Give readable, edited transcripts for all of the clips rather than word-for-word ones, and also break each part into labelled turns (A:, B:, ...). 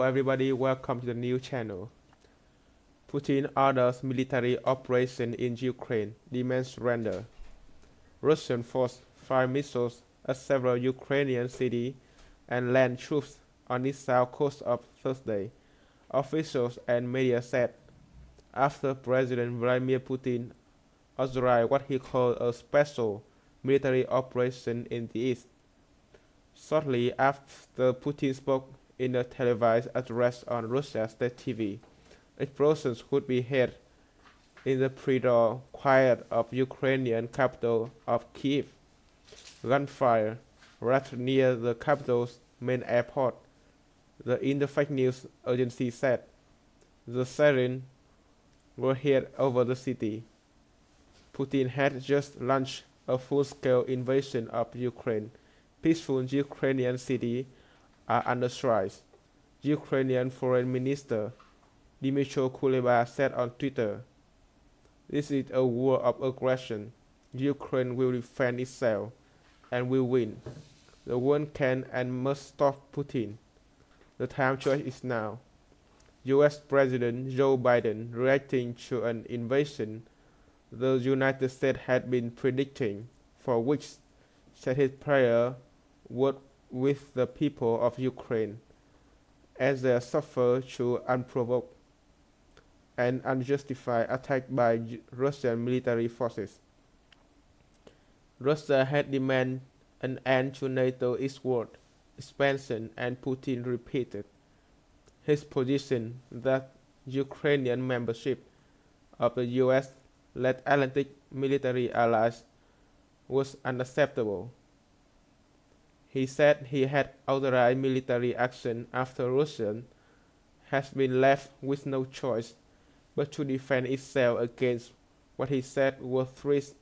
A: everybody, welcome to the new channel. Putin orders military operation in Ukraine, demands surrender. Russian forces fire missiles at several Ukrainian cities and land troops on the south coast of Thursday, officials and media said, after President Vladimir Putin authorized what he called a special military operation in the east. Shortly after Putin spoke in a televised address on Russia's state TV, explosions could be heard in the pre-dawn quiet of Ukrainian capital of Kyiv. Gunfire right near the capital's main airport, the Interfax News agency said. The sirens were heard over the city. Putin had just launched a full-scale invasion of Ukraine. Peaceful Ukrainian cities are under stress, Ukrainian Foreign Minister Dmytro Kuleba said on Twitter. This is a war of aggression. Ukraine will defend itself and will win. The world can and must stop Putin. The time choice is now. U.S. President Joe Biden, reacting to an invasion the United States had been predicting for weeks, said his prayer would with the people of Ukraine as they suffer through unprovoked and unjustified attack by Russian military forces. Russia had demanded an end to NATO eastward expansion, and Putin repeated his position that Ukrainian membership of the U.S.-led Atlantic military alliance was unacceptable. He said he had authorized military action after Russia has been left with no choice but to defend itself against what he said were threats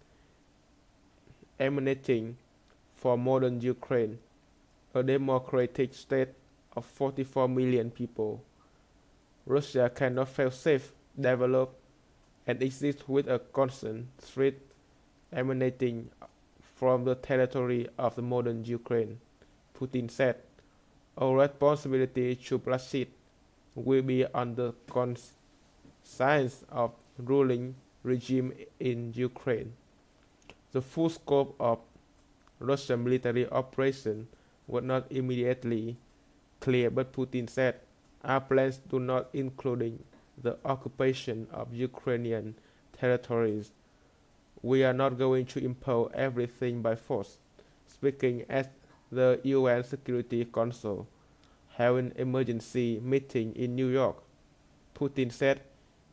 A: emanating from modern Ukraine, a democratic state of 44 million people. Russia cannot fail safe, develop, and exist with a constant threat emanating from the territory of the modern Ukraine, Putin said. Our responsibility to bloodshed will be on the conscience of ruling regime in Ukraine. The full scope of Russian military operation was not immediately clear, but Putin said, our plans do not include the occupation of Ukrainian territories. We are not going to impose everything by force. Speaking at the UN Security Council, having an emergency meeting in New York, Putin said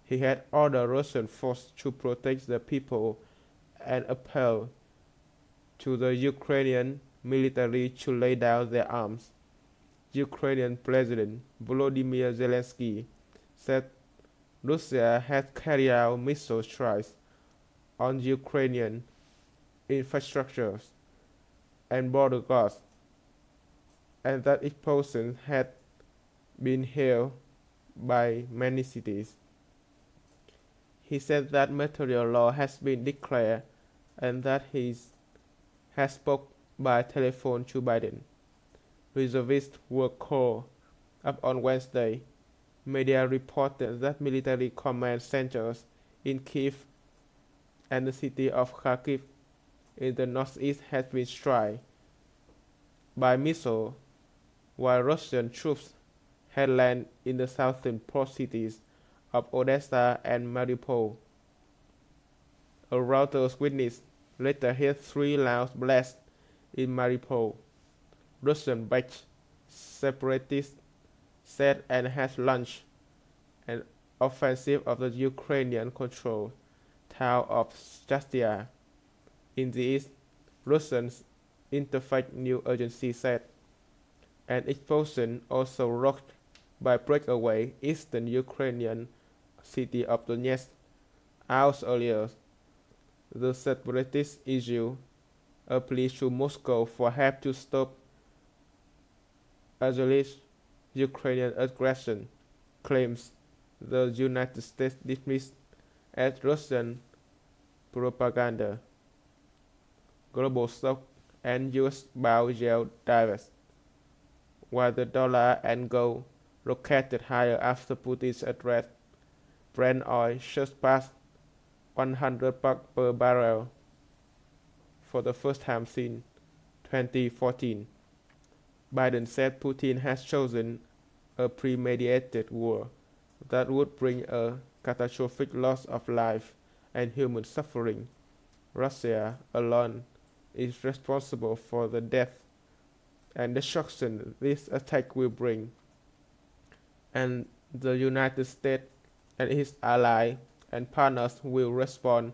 A: he had ordered Russian forces to protect the people and appealed to the Ukrainian military to lay down their arms. Ukrainian President Volodymyr Zelensky said Russia had carried out missile strikes on Ukrainian infrastructures and border guards, and that explosions had been heard by many cities. He said that martial law has been declared and that he has spoke by telephone to Biden. Reservists were called up on Wednesday. Media reported that military command centers in Kyiv and the city of Kharkiv in the northeast had been struck by missiles, while Russian troops had landed in the southern port cities of Odessa and Mariupol. A Reuters witness later heard 3 loud blasts in Mariupol. Russian-backed separatists said and has launched an offensive of the Ukrainian-controlled town of Chastia. In the east, Russia's Interfax News agency said an explosion also rocked by breakaway eastern Ukrainian city of Donetsk. Hours earlier, the separatists issued a plea to Moscow for help to stop alleged Ukrainian aggression, claims the United States dismissed as Russian propaganda. Global stock and US bound yield diverged, while the dollar and gold rocketed higher after Putin's address. Brent oil just passed $100 per barrel for the first time since 2014. Biden said Putin has chosen a premeditated war that would bring a catastrophic loss of life and human suffering. Russia alone is responsible for the death and destruction this attack will bring, and the United States and its allies and partners will respond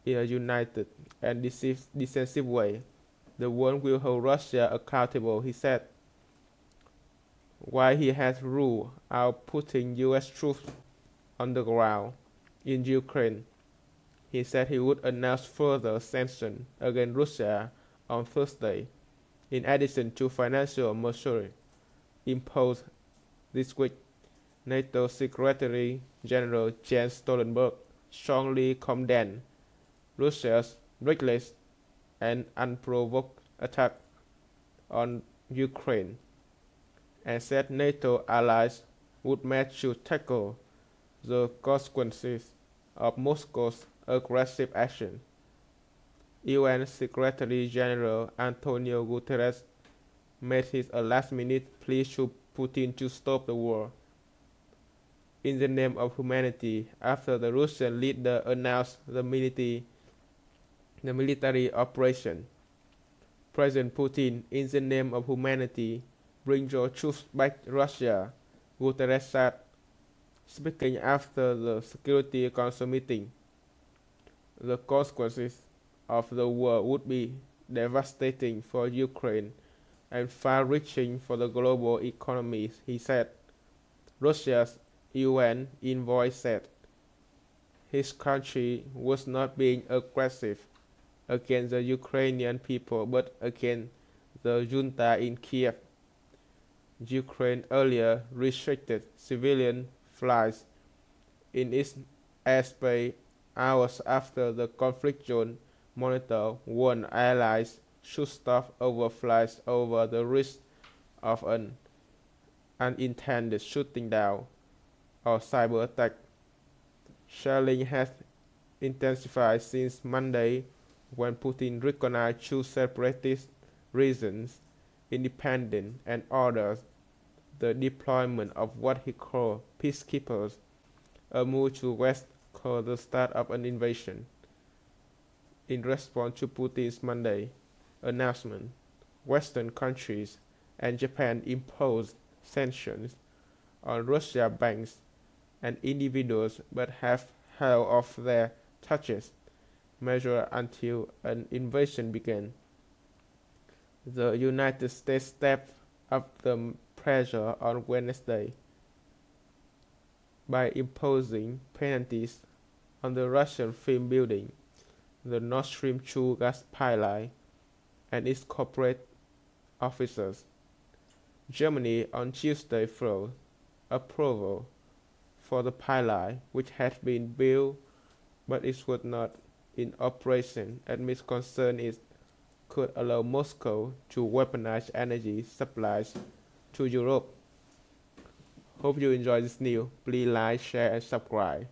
A: in a united and decisive way. The world will hold Russia accountable, he said. While he has ruled out putting U.S. troops on the ground in Ukraine, he said he would announce further sanctions against Russia on Thursday, in addition to financial measures imposed this week. NATO Secretary General Jens Stoltenberg strongly condemned Russia's reckless and unprovoked attack on Ukraine, and said NATO allies would match to tackle the consequences of Moscow's aggressive action. UN Secretary General Antonio Guterres made his last-minute plea to Putin to stop the war in the name of humanity after the Russian leader announced the military operation. President Putin, in the name of humanity, bring your troops back to Russia, Guterres said, speaking after the Security Council meeting. The consequences of the war would be devastating for Ukraine and far-reaching for the global economy, he said. Russia's UN envoy said his country was not being aggressive against the Ukrainian people but against the junta in Kiev. Ukraine earlier restricted civilian flights in its airspace hours after the conflict zone monitor warned allies should stop overflights over the risk of an unintended shooting down or cyber attack. Shelling has intensified since Monday when Putin recognized two separatist regions independent and orders the deployment of what he called peacekeepers, a move to West called the start of an invasion. In response to Putin's Monday announcement, Western countries and Japan imposed sanctions on Russia banks and individuals but have held off their touches measure until an invasion began. The United States stepped up the pressure on Wednesday by imposing penalties on the Russian film building, the Nord Stream 2 gas pipeline, and its corporate officers. Germany on Tuesday froze approval for the pipeline, which had been built but it was not in operation, amidst concern it could allow Moscow to weaponize energy supplies to Europe. Hope you enjoy this news. Please like, share, and subscribe.